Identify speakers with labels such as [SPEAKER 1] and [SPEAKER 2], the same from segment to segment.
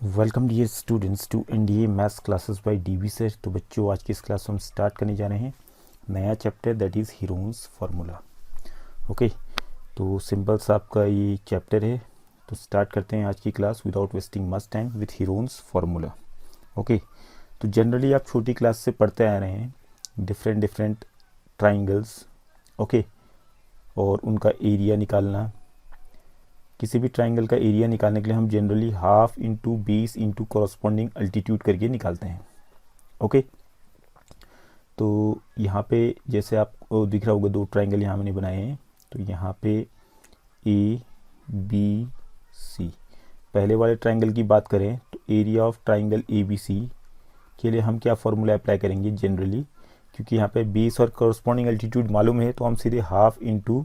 [SPEAKER 1] Welcome dear students to NDA maths classes by DB sir. तो बच्चों, आज की इस क्लास में हम स्टार्ट करने जा रहे हैं नया chapter, that is Heron's formula. Okay, तो सिंपल सा आपका ये चैप्टर है। तो स्टार्ट करते हैं आज की class without wasting much time with Heron's formula. Okay, तो जनरली आप छोटी क्लास से पढ़ते आ रहे हैं डिफरेंट डिफरेंट ट्राइंगल्स। ओके, और उनका एरिया निकालना। किसी भी ट्राइंगल का एरिया निकालने के लिए हम generally half into base into corresponding altitude करके निकालते हैं। ओके, तो यहाँ पे जैसे आपको दिख रहा होगा दो ट्राइंगल यहाँ मैंने बनाए हैं। तो यहाँ पे ए बी सी, पहले वाले ट्राइंगल की बात करें तो area of triangle A B C के लिए हम क्या फॉर्मूला अप्लाई करेंगे जनरली, क्योंकि यहाँ पे बेस और कॉरस्पॉन्डिंग अल्टीट्यूड मालूम है तो हम सीधे हाफ इंटू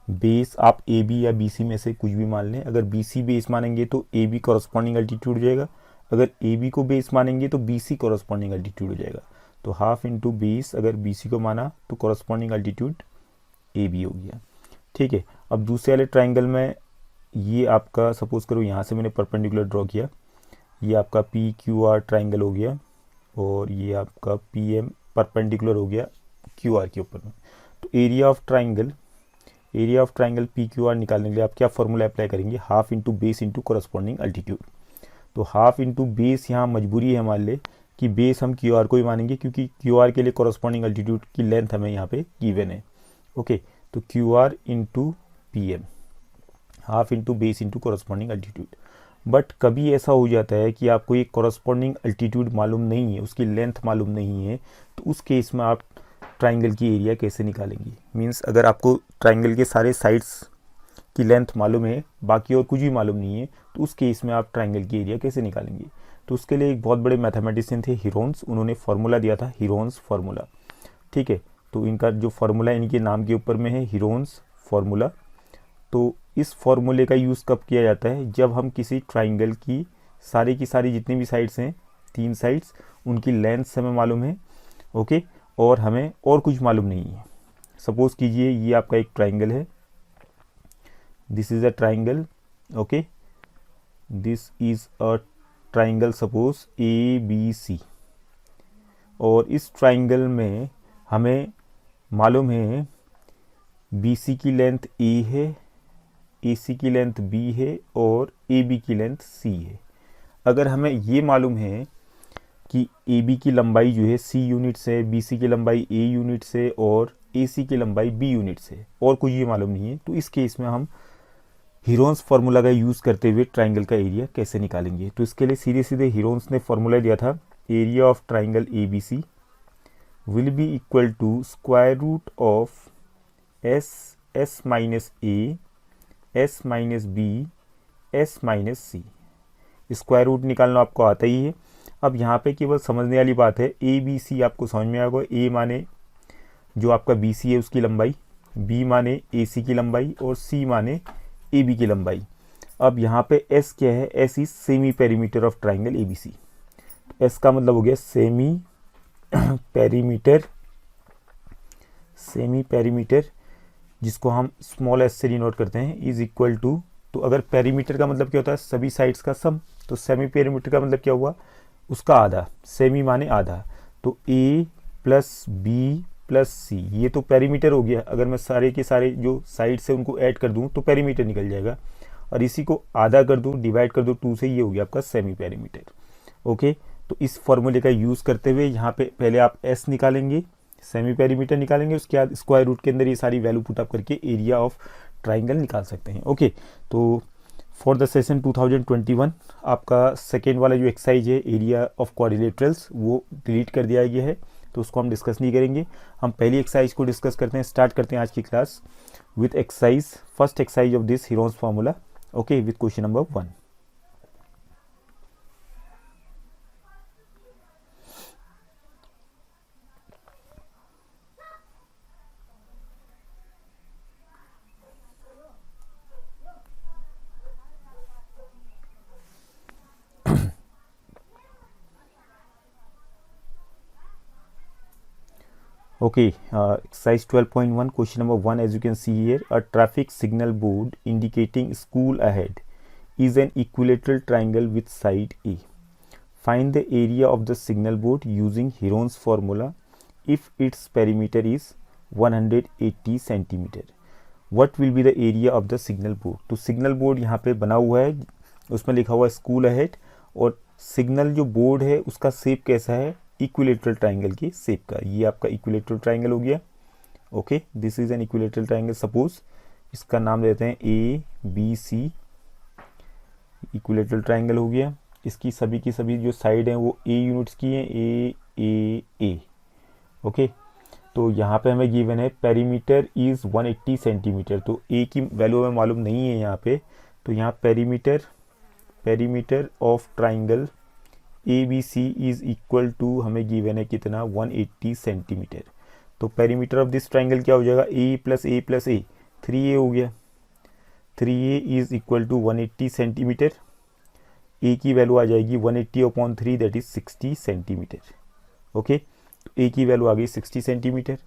[SPEAKER 1] बेस, आप ए बी या बी सी में से कुछ भी मान लें। अगर बी सी बेस मानेंगे तो ए बी कॉरस्पॉन्डिंग अल्टीट्यूड हो जाएगा, अगर ए बी को बेस मानेंगे तो बी सी कॉरस्पॉन्डिंग अल्टीट्यूड हो जाएगा। तो हाफ इंटू बेस अगर बी सी को माना तो कॉरस्पॉन्डिंग अल्टीट्यूड ए बी हो गया। ठीक है, अब दूसरे वाले ट्राइंगल में ये आपका सपोज करो यहाँ से मैंने परपेंडिकुलर ड्रॉ किया, ये आपका पी क्यू आर ट्राइंगल हो गया और ये आपका पी एम परपेंडिकुलर हो गया क्यू आर के ऊपर में। तो area of triangle P Q R निकालने के लिए आप क्या फॉर्मूला अप्लाई करेंगे, half into base into corresponding altitude. तो हाफ इंटू बेस यहाँ मजबूरी है हमारे लिए कि बेस हम क्यू आर को ही मानेंगे, क्योंकि क्यू आर के लिए कॉरस्पॉन्डिंग अल्टीट्यूड की लेंथ हमें यहाँ पे गिवन है। ओके, तो Q R into P M, half into base into corresponding altitude. But कभी ऐसा हो जाता है कि आपको ये कॉरस्पॉन्डिंग अल्टीट्यूड मालूम नहीं है, उसकी लेंथ मालूम नहीं है, तो उस केस में आप ट्राइंगल की एरिया कैसे निकालेंगे। मींस अगर आपको ट्राइंगल के सारे साइड्स की लेंथ मालूम है, बाकी और कुछ भी मालूम नहीं है, तो उस केस में आप ट्राइंगल की एरिया कैसे निकालेंगे। तो उसके लिए एक बहुत बड़े मैथमेटिशियन थे हीरोन्स, उन्होंने फार्मूला दिया था हीरोन्स फार्मूला। ठीक है, तो इनका जो फार्मूला इनके नाम के ऊपर में है हीरोन्स फार्मूला। तो इस फार्मूले का यूज़ कब किया जाता है, जब हम किसी ट्राइंगल की सारी जितनी भी साइड्स हैं, 3 साइड्स, उनकी लेंथ हमें मालूम है। ओके, और हमें और कुछ मालूम नहीं है। सपोज कीजिए ये आपका एक ट्राइंगल है, this is a triangle. Okay, this is a triangle suppose A B C, और इस ट्राइंगल में हमें मालूम है बी सी की लेंथ ए है, ए सी की लेंथ बी है और ए बी की लेंथ सी है। अगर हमें ये मालूम है कि ए बी की लंबाई जो है सी यूनिट से, बी सी की लंबाई ए यूनिट से और ए सी की लंबाई बी यूनिट से, और कुछ ये मालूम नहीं है, तो इस केस में हम हीरोन्स फार्मूला का यूज़ करते हुए ट्राइंगल का एरिया कैसे निकालेंगे। तो इसके लिए सीधे सीधे हीरोन्स ने फार्मूला दिया था, area of triangle A B C will be equal to square root of S S minus A S minus B S minus C. Square root निकालना आपको आता ही है। अब यहाँ पे केवल समझने वाली बात है, ए बी सी आपको समझ में आएगा। ए माने जो आपका बी सी है उसकी लंबाई, बी माने ए सी की लंबाई और सी माने ए बी की लंबाई। अब यहाँ पे एस क्या है, S is semi perimeter of triangle A B C. S का मतलब हो गया सेमी पेरीमीटर, जिसको हम स्मॉल एस से डिनोट करते हैं, इज इक्वल टू, तो अगर पेरीमीटर का मतलब क्या होता है, सभी साइड्स का सम, तो सेमी पेरीमीटर का मतलब क्या हुआ, उसका आधा। सेमी माने आधा, तो ए प्लस बी प्लस सी, ये तो पेरीमीटर हो गया। अगर मैं सारे के सारे जो साइड से उनको ऐड कर दूं तो पेरीमीटर निकल जाएगा, और इसी को आधा कर दूं, डिवाइड कर दूं 2 से, ये हो गया आपका सेमी पेरीमीटर। ओके, तो इस फॉर्मूले का यूज़ करते हुए यहाँ पे पहले आप एस निकालेंगे, सेमी पेरीमीटर निकालेंगे, उसके बाद स्क्वायर रूट के अंदर ये सारी वैल्यू पुट अप करके एरिया ऑफ ट्राइंगल निकाल सकते हैं। ओके, तो फॉर द सेशन 2021 आपका सेकेंड वाला जो एक्सरसाइज है एरिया ऑफ क्वाड्रिलेटरल्स, वो डिलीट कर दिया गया है, तो उसको हम डिस्कस नहीं करेंगे। हम पहली एक्सरसाइज को डिस्कस करते हैं, स्टार्ट करते हैं आज की class with exercise, first exercise of this Heron's formula. Okay, with question number 1। Okay, exercise 12.1, question number 1, as you can see here, a traffic signal board indicating school ahead is an equilateral triangle with side A. Find the area of the signal board using Heron's formula if its perimeter is 180 centimeter. What will be the area of the signal board? तो signal board यहाँ पे बना हुआ है, उसमें लिखा हुआ है स्कूल अहेड, और सिग्नल जो बोर्ड है उसका शेप कैसा है, इक्विलेटरल ट्राइंगल की शेप का। ये आपका इक्विलेटरल ट्राइंगल हो गया। Okay, this is an equilateral triangle. Suppose इसका नाम देते हैं A B C, equilateral triangle हो गया। इसकी सभी की सभी जो साइड हैं वो ए यूनिट्स की हैं, ए ए ए। ओके, तो यहाँ पे हमें गिवन है पेरीमीटर इज़ 180 सेंटीमीटर, तो ए की वैल्यू हमें मालूम नहीं है यहाँ पे, तो यहाँ perimeter of triangle A B C is equal to हमें गिवन है कितना, 180 सेंटीमीटर। तो पेरीमीटर ऑफ दिस ट्राइंगल क्या हो जाएगा, ए प्लस ए प्लस ए, 3a हो गया। 3a is equal to 180 centimetre. A की वैल्यू आ जाएगी 180/3, दैट इज 60 सेंटीमीटर। ओके, तो ए की वैल्यू आ गई 60 सेंटीमीटर।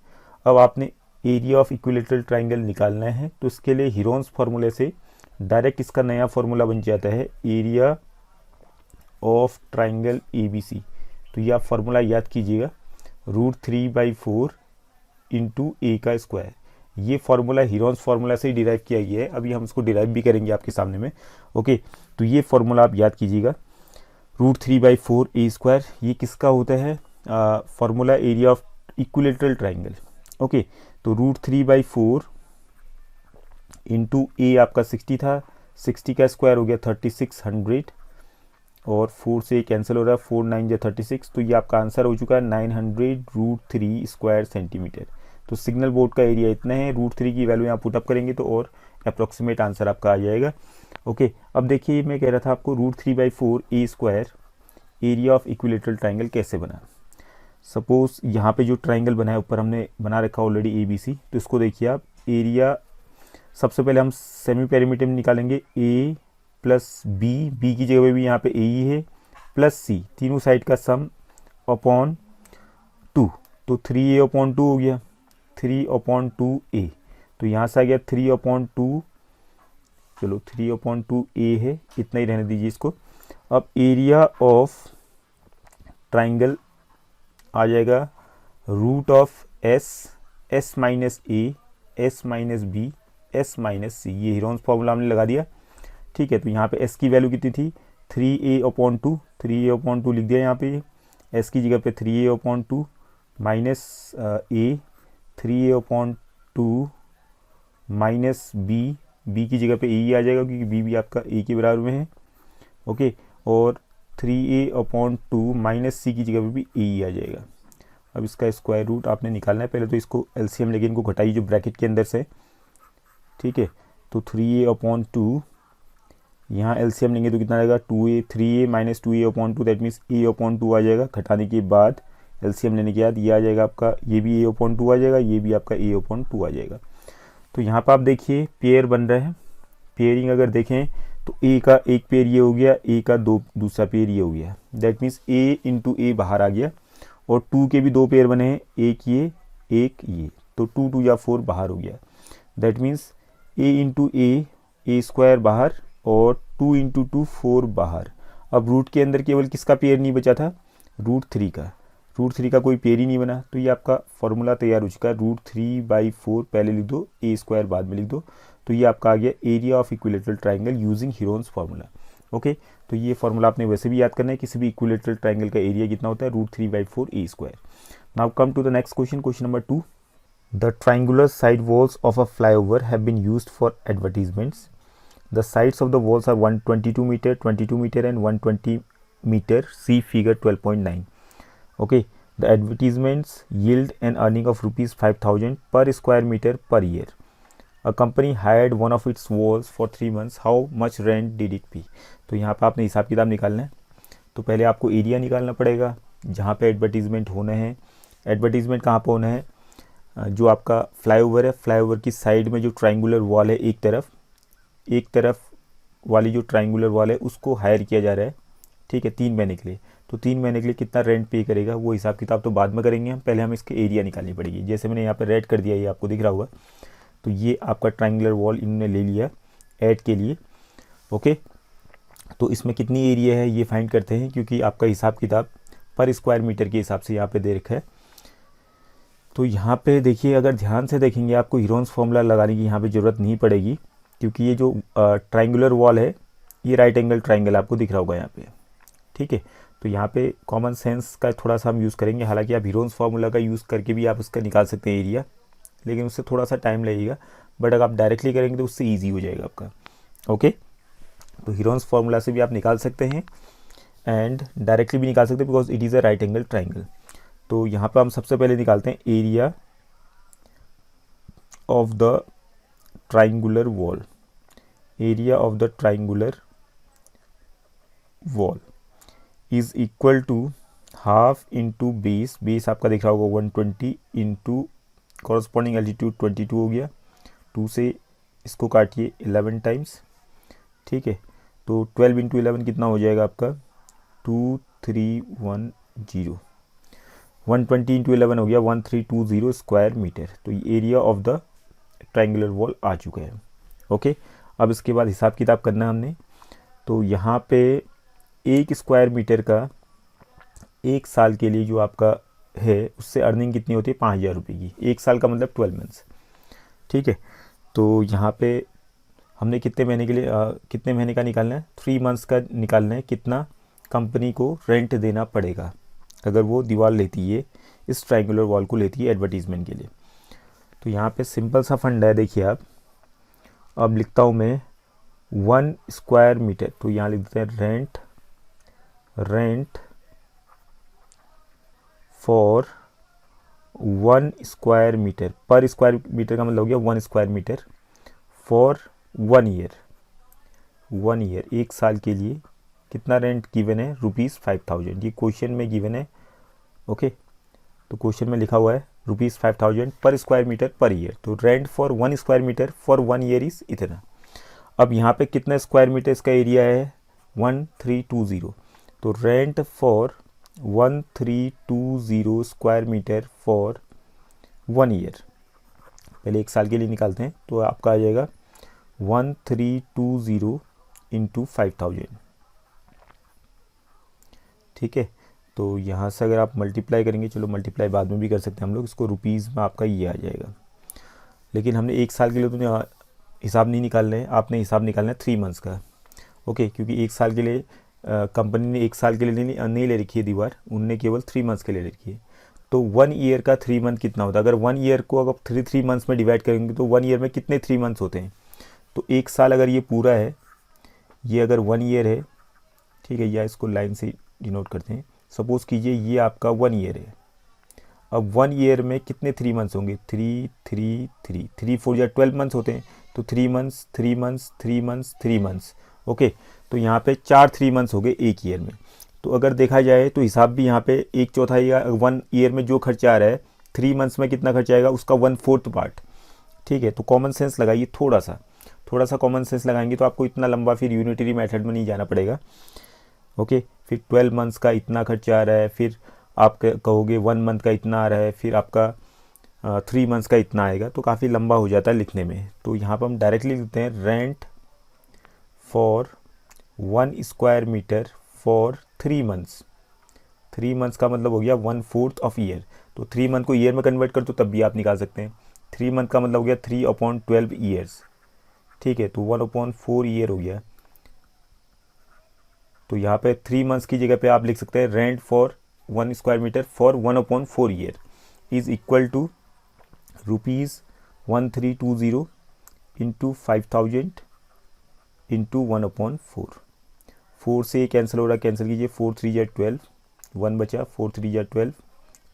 [SPEAKER 1] अब आपने एरिया ऑफ इक्विलेटरल ट्राइंगल निकालना है, तो इसके लिए हीरोन्स फार्मूले से डायरेक्ट इसका नया फार्मूला बन जाता है area of triangle A B C. तो ये आप फार्मूला याद कीजिएगा, √3/4 इंटू ए का स्क्वायर। ये फार्मूला हीरोन्स फार्मूला से ही डिराइव किया गया है, अभी हम इसको डिराइव भी करेंगे आपके सामने में। ओके, तो ये फार्मूला आप याद कीजिएगा, √3/4 ए स्क्वायर। ये किसका होता है, formula area of equilateral triangle. Okay, तो √3/4 इंटू ए आपका 60 था, 60 का स्क्वायर हो गया 3600, और 4 से कैंसिल हो रहा है, 4 9 36, तो ये आपका आंसर हो चुका है 900√3 स्क्वायर सेंटीमीटर। तो सिग्नल बोर्ड का एरिया इतना है, √3 की वैल्यू यहाँ पुटअप करेंगे तो और अप्रॉक्सीमेट आंसर आपका आ जाएगा। ओके, अब देखिए मैं कह रहा था आपको √3/4 ए square area of equilateral triangle कैसे बना। सपोज यहाँ पे जो ट्राइंगल बना है ऊपर हमने बना रखा ऑलरेडी ए बी सी, तो इसको देखिए आप, एरिया सबसे पहले हम सेमी पेरीमीटर में निकालेंगे, ए प्लस बी, बी की जगह पे भी यहाँ पे ए ही है, प्लस सी, तीनों साइड का सम अपॉन 2, तो 3a/2 हो गया, 3/2a। तो यहाँ से आ गया 3/2, चलो 3/2a है, इतना ही रहने दीजिए इसको। अब एरिया ऑफ ट्राइंगल आ जाएगा root of S, S minus A, S minus B, S minus C. ये हीरोन्स फॉर्मूला हमने लगा दिया। ठीक है, तो यहाँ पे एस की वैल्यू कितनी थी, 3a/2, 3a/2 लिख दिया यहाँ पे, एस की जगह पे 3a/2 माइनस ए, 3a/2 माइनस बी, बी की जगह पे ए आ जाएगा क्योंकि बी भी आपका ए के बराबर में है। ओके, और 3a/2 माइनस सी की जगह पे भी ए आ जाएगा। अब इसका स्क्वायर रूट आपने निकालना है, पहले तो इसको एलसीएम लेके इनको घटाइए जो ब्रैकेट के अंदर से। ठीक है, तो 3a/2 यहाँ एलसीएम लेंगे तो कितना आएगा, 2a, 3a minus 2a/2, that means a/2 आ जाएगा। घटाने के बाद एलसीएम लेने के बाद ये आ जाएगा आपका, ये भी a/2 आ जाएगा, ये भी आपका a/2 आ जाएगा। तो यहाँ पर आप देखिए पेयर बन रहे हैं। पेयरिंग अगर देखें तो ए का एक पेयर ये हो गया, ए का दूसरा पेयर ये हो गया, दैट मीन्स ए इंटू ए बाहर आ गया, और 2 के भी 2 पेयर बने हैं, एक ये एक ये, तो 2 2 या 4 बाहर हो गया, that means A into A square बाहर, और 2 इंटू 2 4 बाहर। अब रूट के अंदर केवल किसका पेयर नहीं बचा था, √3 का। √3 का कोई पेयर ही नहीं बना, तो ये आपका फॉर्मूला तैयार हो चुका है। √3/4 पहले लिख दो, ए स्क्वायर बाद में लिख दो, तो ये आपका आ गया area of equilateral triangle using Heron's formula. Okay, तो ये फार्मूला आपने वैसे भी याद करना है, किसी भी इक्विलेटरल ट्राइंगल का एरिया कितना होता है, √3/4 ए square. Now come to the next question, question number 2। The triangular side walls of a flyover have been used for advertisements. The sides of the walls are 122 meter, 22 meter and 120 meter. See figure 12.9. Okay, the advertisements yield an earning of rupees 5,000 per square meter per year. A company hired one of its walls for 3 months. How much rent did it pay? तो यहाँ पे आपने हिसाब किताब निकालना है। तो पहले आपको एरिया निकालना पड़ेगा जहाँ पे एडवर्टीजमेंट होना है। एडवर्टीजमेंट कहाँ पे होना है, जो आपका फ्लाईओवर है, फ्लाईओवर की साइड में जो ट्राइंगुलर वॉल है, एक तरफ वाली जो ट्राइंगुलर वॉल है उसको हायर किया जा रहा है। ठीक है, 3 महीने के लिए। तो 3 महीने के लिए कितना रेंट पे करेगा वो हिसाब किताब तो बाद में करेंगे हम, पहले हम इसके एरिया निकालनी पड़ेगी। जैसे मैंने यहाँ पर रेड कर दिया, ये आपको दिख रहा होगा, तो ये आपका ट्राइंगुलर वॉल इन्होंने ले लिया ऐड के लिए। ओके, तो इसमें कितनी एरिया है ये फाइंड करते हैं, क्योंकि आपका हिसाब किताब पर स्क्वायर मीटर के हिसाब से यहाँ पे दे रखा है। तो यहाँ पे देखिए, अगर ध्यान से देखेंगे आपको हीरोन्स फार्मूला लगाने की यहाँ पे ज़रूरत नहीं पड़ेगी, क्योंकि ये जो ट्राइंगुलर वॉल है ये राइट एंगल ट्राइंगल आपको दिख रहा होगा यहाँ पे, ठीक है। तो यहाँ पे कॉमन सेंस का थोड़ा सा हम यूज़ करेंगे, हालांकि आप हीरोन्स फार्मूला का यूज़ करके भी आप इसका निकाल सकते हैं एरिया, लेकिन उससे थोड़ा सा टाइम लगेगा, बट अगर आप डायरेक्टली करेंगे तो उससे ईजी हो जाएगा आपका। ओके, तो हीरोन्स फार्मूला से भी आप निकाल सकते हैं एंड डायरेक्टली भी निकाल सकते हैं, because it is a right angle triangle. तो यहाँ पे हम सबसे पहले निकालते हैं area of the triangular wall. Area of the triangular wall is equal to half into base, base आपका दिख रहा होगा 120 इंटू कॉरस्पॉन्डिंग एल्टीट्यूड 22 हो गया, 2 से इसको काटिए 11 टाइम्स, ठीक है। तो 12 इंटू 11 कितना हो जाएगा आपका 2310, 120 इंटू 11 हो गया 1320 स्क्वायर मीटर। तो ये area of the triangular wall आ चुका है। ओके, अब इसके बाद हिसाब किताब करना है हमने। तो यहाँ पे 1 स्क्वायर मीटर का 1 साल के लिए जो आपका है उससे अर्निंग कितनी होती है 5000 रुपये की। 1 साल का मतलब 12 मंथ्स, ठीक है। तो यहाँ पे हमने कितने महीने के लिए कितने महीने का निकालना है, 3 मंथ्स का निकालना है, कितना कंपनी को रेंट देना पड़ेगा अगर वो दीवार लेती है, इस ट्राइंगुलर वॉल को लेती है एडवर्टीज़मेंट के लिए। तो यहाँ पे सिंपल सा फंड है, देखिए आप, अब लिखता हूँ मैं 1 स्क्वायर मीटर, तो यहाँ लिख देते हैं रेंट फॉर 1 स्क्वायर मीटर, पर स्क्वायर मीटर का मतलब हो गया 1 स्क्वायर मीटर फॉर 1 ईयर, 1 साल के लिए कितना रेंट गिवन है ₹5000। ये क्वेश्चन में गिवन है। ओके, तो क्वेश्चन में लिखा हुआ है ₹5000 per square meter per year. तो rent for 1 square meter for 1 year is इतना। अब यहाँ पे कितना स्क्वायर मीटर इसका एरिया है 1320, तो rent for 1320 square meter for 1 year, पहले 1 साल के लिए निकालते हैं, तो आपका आ जाएगा 1320 इंटू 5000, ठीक है। तो यहाँ से अगर आप मल्टीप्लाई करेंगे, चलो मल्टीप्लाई बाद में भी कर सकते हैं हम लोग, इसको रुपीज़ में आपका ये आ जाएगा। लेकिन हमने 1 साल के लिए तो हिसाब नहीं निकालना है, आपने हिसाब निकालना है 3 मंथ्स का। ओके, क्योंकि 1 साल के लिए कंपनी ने 1 साल के लिए नहीं ले रखी है दीवार, उनने केवल 3 मंथ्स के लिए ले रखी है। तो 1 ईयर का 3 मंथ कितना होता है, अगर 1 ईयर को अगर 3 मंथ्स में डिवाइड करेंगे तो 1 ईयर में कितने 3 मंथ्स होते हैं। तो 1 साल अगर ये पूरा है, ये अगर 1 ईयर है, ठीक है, या इसको लाइन से डिनोट करते हैं। सपोज़ कीजिए ये आपका 1 ईयर है। अब 1 ईयर में कितने 3 मंथ्स होंगे, 3 3 3 3 4 या 12 मंथ्स होते हैं। तो 3 months 3 months 3 months 3 months, okay. तो यहाँ पे 4 3 मंथ्स हो गए 1 ईयर में। तो अगर देखा जाए तो हिसाब भी यहाँ पे 1/4 या 1 ईयर में जो खर्चा आ रहा है, 3 मंथ्स में कितना खर्चा आएगा उसका 1/4 पार्ट, ठीक है। तो कॉमन सेंस लगाइए, थोड़ा सा कॉमन सेंस लगाएंगे तो आपको इतना लंबा फिर यूनिटरी मेथड में नहीं जाना पड़ेगा। ओके, फिर 12 मंथ्स का इतना खर्चा आ रहा है, फिर आप कहोगे 1 मंथ का इतना आ रहा है, फिर आपका 3 मंथ्स का इतना आएगा, तो काफ़ी लंबा हो जाता है लिखने में। तो यहाँ पर हम डायरेक्टली लिखते हैं rent for 1 square meter for 3 months. 3 months का मतलब हो गया 1/4 ऑफ ईयर। तो 3 मंथ को ईयर में कन्वर्ट कर तो तब भी आप निकाल सकते हैं। 3 मंथ का मतलब हो गया 3/12 ईयर्स, ठीक है। तो 1/4 ईयर हो गया। तो यहाँ पे 3 मंथ्स की जगह पे आप लिख सकते हैं rent for 1 square meter for 1/4 year is equal to ₹1320 into 5000 into 1/4। 4 से कैंसिल हो रहा है, कैंसिल कीजिए, 4 3 या 12, 1 बचा, 4 3 या 12,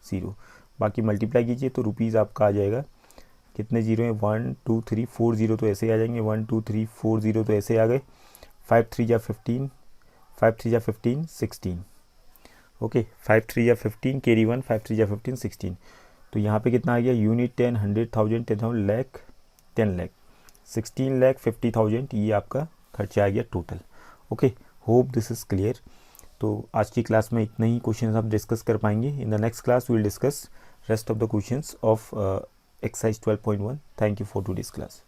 [SPEAKER 1] 0। बाकी मल्टीप्लाई कीजिए तो रुपीज़ आपका आ जाएगा, कितने जीरो हैं 1 2 3 4 0 तो ऐसे ही आ जाएंगे, 1 2 3 4 0 तो ऐसे ही आ गए, 5 3 या 15, 5 3 या 15 16, ओके। 5 3 या 15 कैरी 1, 5 3 या 15 16। तो यहाँ पे कितना आ गया, यूनिट 10 100,000 10,000 लाख 10 लाख 16 लाख 50,000, ये आपका खर्चा आ गया total. Okay, hope this is clear. तो आज की क्लास में इतना ही क्वेश्चन हम डिस्कस कर पाएंगे। In the next class we will discuss rest of the questions of exercise 12.1। Thank you for today's class.